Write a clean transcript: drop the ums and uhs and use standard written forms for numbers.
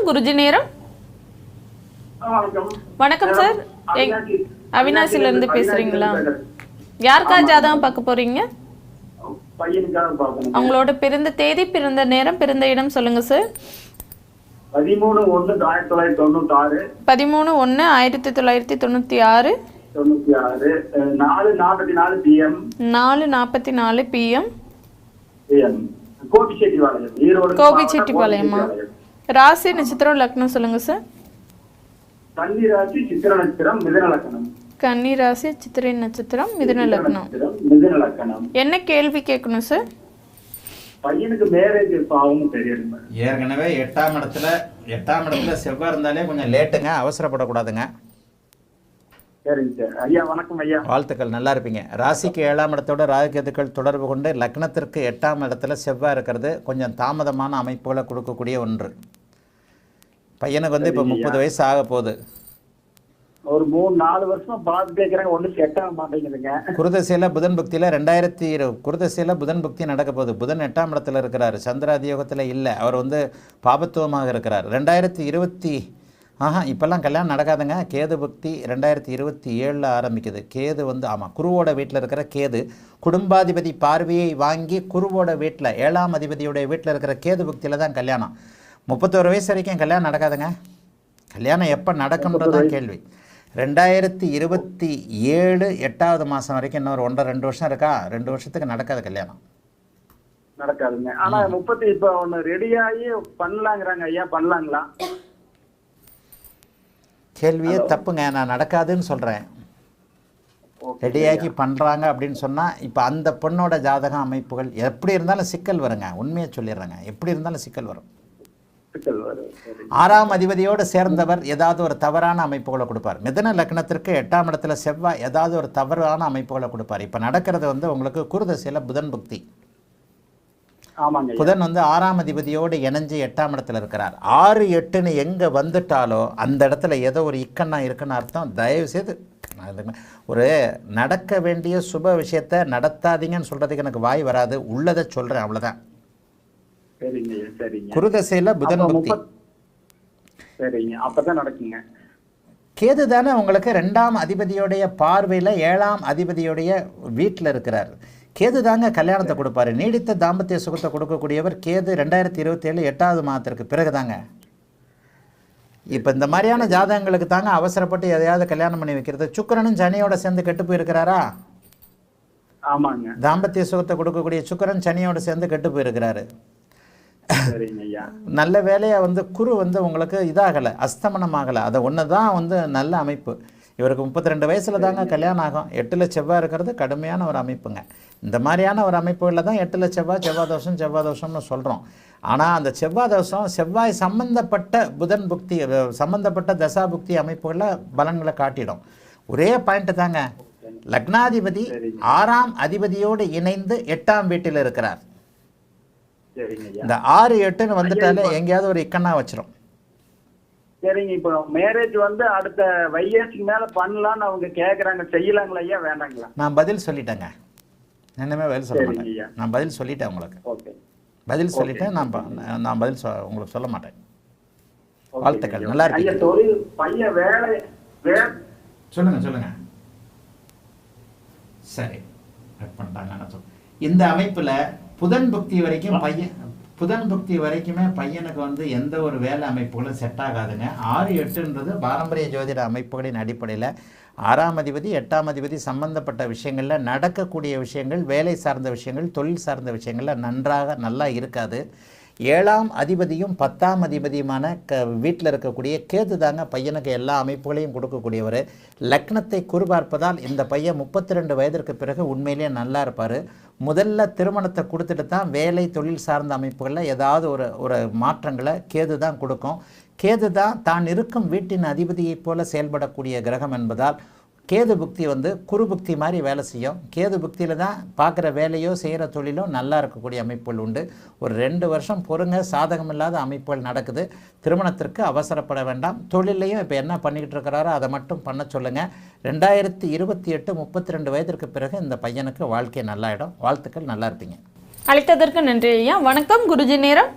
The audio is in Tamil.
குருஜி நேரம். வணக்கம் சார். அவினாசில இருந்து பேசுறீங்களா? யாருக்கா ஜாதகம் பார்க்க போறீங்க? அவங்களோட பிறந்த தேதி, பிறந்த நேரம், பிறந்த இடம் சொல்லுங்க சார். 13/1/1996. 13/1/1996. 4:44 PM. 4:44 PM. கோபிச்செட்டிப்பாளையமா? ராசி நட்சத்திரம் லக்னம் சொல்லுங்க சார். கன்னி ராசி சித்திர நட்சத்திரம் மிதுன லக்னம். கன்னி ராசி சித்திரை நட்சத்திரம் மிதுன லக்னம். என்ன கேள்வி கேட்கணும் சார்? பையனுக்கு மேரேஜ் ஆகும்னு தெரியல. ஏற்கனவே 8ஆம் இடத்துல செவ்வாய் இருந்தாலே கொஞ்சம் லேட்டுங்க, அவசரப்படக்கூடாதுங்க. சரிங்க சார். ஐயா வணக்கம் ஐயா. வாழ்த்துக்கள், நல்லா இருப்பீங்க. ராசிக்கு 7ஆம் இடத்தோட ராகுகேதுக்கள் தொடர்பு கொண்டு லக்னத்திற்கு 8ஆம் இடத்துல செவ்வாய் இருக்கிறது கொஞ்சம் தாமதமான அமைப்புகளை கொடுக்கக்கூடிய ஒன்று. பையனுக்கு வந்து இப்போ 30 வயசு ஆக போகுது. ஒரு 3-4 வருஷமா பார்த்து கேட்குறாங்க, ஒன்றும் செட் ஆக மாட்டேங்குதுங்க. குருதசையில் புதன் பக்தியில் 2020 குருதசையில் புதன் பக்தி நடக்க போகுது. புதன் 8ஆம் இடத்துல இருக்கிறார், சந்திராதியோகத்தில் இல்லை, அவர் வந்து பாபத்துவமாக இருக்கிறார். 2020 இப்போல்லாம் கல்யாணம் நடக்காதுங்க. கேது பக்தி 2027 ஆரம்பிக்குது. கேது வந்து குருவோட வீட்டில் இருக்கிற கேது குடும்பாதிபதி பார்வையை வாங்கி குருவோட வீட்டில் 7ஆம் அதிபதியோடைய வீட்டில் இருக்கிற கேது பக்தியில் தான் கல்யாணம். 31 வயசு வரைக்கும் கல்யாணம் நடக்காதுங்க. கல்யாணம் எப்போ நடக்கும்ன்றதான் கேள்வி. 2027 8ஆவது மாதம் வரைக்கும் இன்னொரு 1.5-2 வருஷம் இருக்கா? 2 வருஷத்துக்கு நடக்காது கல்யாணம். நடக்காதுங்க. ஆனா 30 இப்போ ஒன்று ரெடியாகி பண்ணலாங்கிறாங்க ஐயா, பண்ணலாங்களா? கேள்வியே தப்புங்க, நான் நடக்காதுன்னு சொல்கிறேன். ரெடியாகி பண்ணுறாங்க அப்படின்னு சொன்னால் இப்போ அந்த பொண்ணோட ஜாதகம் அமைப்புகள் எப்படி இருந்தாலும் சிக்கல் வருங்க. உண்மையை சொல்லிடுறேங்க, எப்படி இருந்தாலும் சிக்கல் வரும். 6ஆம் அதிபதியோடு சேர்ந்தவர் ஏதாவது ஒரு தவறான அமைப்புகளை கொடுப்பார். மிதுன லக்னத்திற்கு 8ஆம் இடத்துல செவ்வாய் ஏதாவது ஒரு தவறான அமைப்புகளை கொடுப்பார். இப்போ நடக்கிறது வந்து உங்களுக்கு குருதசையில் புதன் புக்தி. புதன் வந்து 6ஆம் அதிபதியோடு இணைஞ்சு 8ஆம் இடத்துல இருக்கிறார். 6-8ன்னு எங்கே வந்துட்டாலோ அந்த இடத்துல ஏதோ ஒரு இக்கண்ணா இருக்குன்னு அர்த்தம். தயவு செய்து ஒரு நடக்க வேண்டிய சுப விஷயத்தை நடத்தாதீங்கன்னு சொல்கிறதுக்கு எனக்கு வாய் வராது, உள்ளதை சொல்கிறேன், அவ்வளோதான். குருதசையில் புதன் பக்தி. அப்பதான் நடக்குங்க. கேது தானே உங்களுக்கு 2ஆம் அதிபதியோடைய பார்வையில் 7ஆம் அதிபதியோடைய வீட்டில் இருக்கிறார். கேது தாங்க கல்யாணத்தை கொடுப்பாரு. நீடித்த தாம்பத்திய சுகத்தை கொடுக்கக்கூடியவர் கேது. 2027 8ஆவது மாதத்திற்கு பிறகு தாங்க. இப்போ இந்த மாதிரியான ஜாதகங்களுக்கு தாங்க அவசரப்பட்டு எதையாவது கல்யாணம் பண்ணி வைக்கிறது. சுக்கிரனும் சனியோட சேர்ந்து கெட்டு போயிருக்கிறாரா? ஆமாங்க. தாம்பத்திய சுகத்தை கொடுக்கக்கூடிய சுக்கிரன் சனியோட சேர்ந்து கெட்டு போயிருக்கிறாரு. நல்ல வேலையாக வந்து குரு வந்து உங்களுக்கு இதாகலை, அஸ்தமனம் ஆகலை. அதை ஒன்று தான் வந்து நல்ல அமைப்பு. இவருக்கு 32 வயசில் தாங்க கல்யாணம் ஆகும். 8ல் செவ்வாய் இருக்கிறது கடுமையான ஒரு அமைப்புங்க. இந்த மாதிரியான ஒரு அமைப்புகளில் தான் 8ல் செவ்வாய் தோஷம்னு சொல்கிறோம். ஆனால் அந்த செவ்வாய் தோஷம் செவ்வாய் சம்பந்தப்பட்ட புதன் புக்தி சம்பந்தப்பட்ட தசா புக்தி அமைப்புகளில் பலன்களை காட்டிடும். ஒரே பாயிண்ட்டு தாங்க, லக்னாதிபதி 6ஆம் அதிபதியோடு இணைந்து 8ஆம் வீட்டில் இருக்கிறார். இந்த 6-8ன்னு வந்துட்டாலே எங்கேயாவது ஒரு இக்கண்ணா வச்சிரும். சரிங்க. இப்போ மேரேஜ் வந்து அடுத்த வையேசுக்கு மேல பண்ணலாம்னு அவங்க கேக்குறாங்க, செய்யலாங்களா ஐயா வேண்டாங்களா? நான் பதில் சொல்லிட்டேங்க, என்னமே பதில் சொல்ல மாட்டேன். நான் பதில் சொல்லிட்டேன் உங்களுக்கு. பதில் சொல்லிட்டேன். நான் பதில் உங்களுக்கு சொல்ல மாட்டேன். வாழ்த்துக்கள், நல்லா இருக்கு. பையன் வேலை சொல்லுங்க. சரி, பண்ணிட்டாங்க. இந்த அமைப்புல புதன் புக்தி வரைக்குமே பையனுக்கு வந்து எந்த ஒரு வேலை அமைப்புகளும் செட் ஆகாதுங்க. 6-8ன்றது பாரம்பரிய ஜோதிட அமைப்புகளின் அடிப்படையில் 6ஆம் அதிபதி 8ஆம் அதிபதி சம்பந்தப்பட்ட விஷயங்களில் நடக்கக்கூடிய விஷயங்கள், வேலை சார்ந்த விஷயங்கள், தொழில் சார்ந்த விஷயங்களில் நல்லா இருக்காது. 7ஆம் அதிபதியும் 10ஆம் அதிபதியுமான வீட்டில் இருக்கக்கூடிய கேது தாங்க பையனுக்கு எல்லா அமைப்புகளையும் கொடுக்கக்கூடியவர். லக்னத்தை குறிபார்ப்பதால் இந்த பையன் 32 வயதிற்கு பிறகு உண்மையிலேயே நல்லா இருப்பார். முதல்ல திருமணத்தை கொடுத்துட்டு தான் வேலை தொழில் சார்ந்த அமைப்புகளில் ஏதாவது ஒரு மாற்றங்களை கேது தான் கொடுக்கும். கேது தான் இருக்கும் வீட்டின் அதிபதியைப் போல செயல்படக்கூடிய கிரகம் என்பதால் கேது புக்தி வந்து குரு புக்தி மாதிரி வேலை செய்யும். கேது புக்தியில் தான் பார்க்குற வேலையோ செய்கிற தொழிலோ நல்லா இருக்கக்கூடிய அமைப்புகள் உண்டு. ஒரு 2 வருஷம் பொறுங்க, சாதகமில்லாத அமைப்புகள் நடக்குது. திருமணத்திற்கு அவசரப்பட வேண்டாம். தொழிலையும் இப்போ என்ன பண்ணிக்கிட்டு இருக்கிறாரோ அதை மட்டும் பண்ண சொல்லுங்கள். 2028 32 வயதிற்கு பிறகு இந்த பையனுக்கு வாழ்க்கை நல்லாயிடும். வாழ்த்துக்கள், நல்லா இருப்பீங்க. அழைத்ததற்கு நன்றி ஐயா. வணக்கம் குருஜி நேரம்.